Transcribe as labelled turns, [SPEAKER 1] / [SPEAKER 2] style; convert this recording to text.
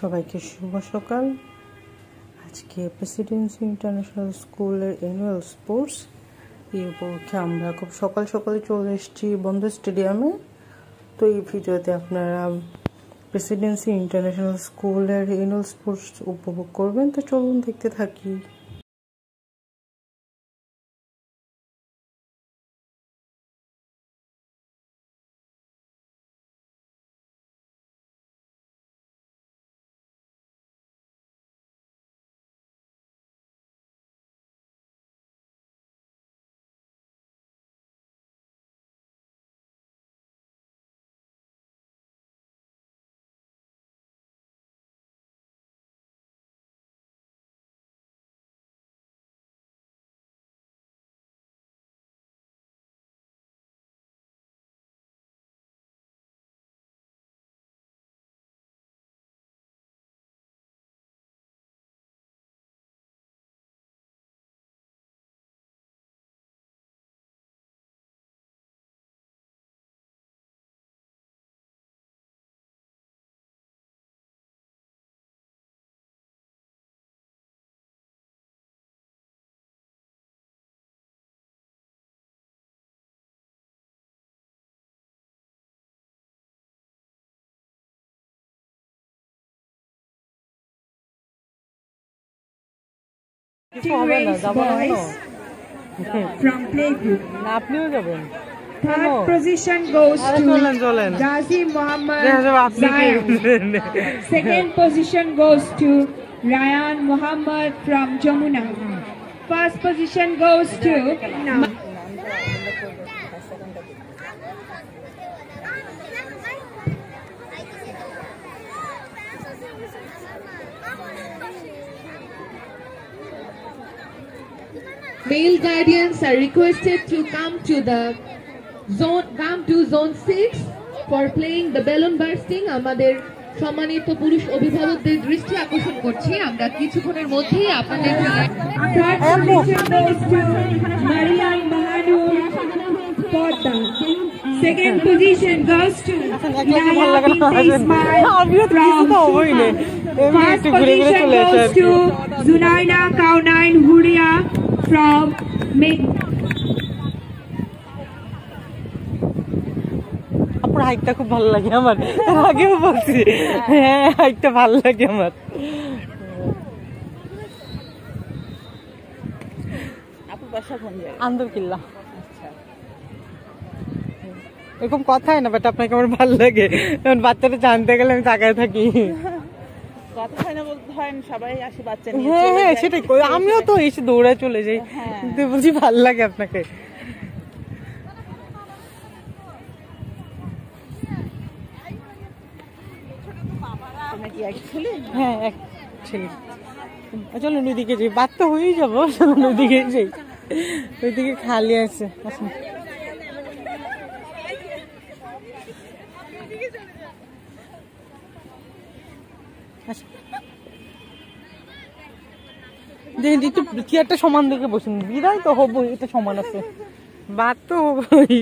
[SPEAKER 1] সবাইকে শুভ সকাল। আজকে প্রেসিডেন্সি ইন্টারন্যাশনাল স্কুলের অ্যানুয়াল স্পোর্টস এই উপলক্ষে আমরা খুব সকাল সকালে চলে এসেছি বন্ধ স্টেডিয়ামে। তো এই ভিডিওতে আপনারা প্রেসিডেন্সি ইন্টারন্যাশনাল স্কুলের অ্যানুয়াল স্পোর্টস উপভোগ করবেন। তো চলুন দেখতে থাকি।
[SPEAKER 2] From playgroup. Third position goes to Ghazi Muhammad Zayan. Second position goes to Ryan Muhammad from Jamuna. First position goes to
[SPEAKER 3] Male guardians are requested to come to zone 6 for playing the balloon bursting. আমাদের সম্মানিত পুরুষ অভিভাবকদের দৃষ্টি আকর্ষণ করছি আমরা কিছুক্ষণের মধ্যেই আপনাদের
[SPEAKER 2] Second position goes to Naya Binti Ismail from First position goes to Zunaina Kaunain Huria from
[SPEAKER 1] আপনার হাইটটা খুব ভালো লাগে আমার, আগেও বলছি। হ্যাঁ, হাইটটা ভালো লাগে আমার। আন্দরকিল্লা। এরকম কথা হয় না, বাট আপনাকে আমার ভালো লাগে। কারণ বাচ্চাটা জানতে গেলে আমি তাকায় থাকি। হ্যাঁ, সেটাই। আমিও তো এসে দৌড়ায় চলে যাই, কিন্তু বলছি ভালো লাগে আপনাকে। হ্যাঁ, এক ছেলে। চলো নদীকে যাই, বাদ তো হয়েই যাবো। চলো নদীকে যাই, ওইদিকে খালি আছে। আসুন। একটু চেয়ারটা সমান দিকে বসুন, বিদায় তো হবো, এটা সমান আছে, বাদ তো হবোই।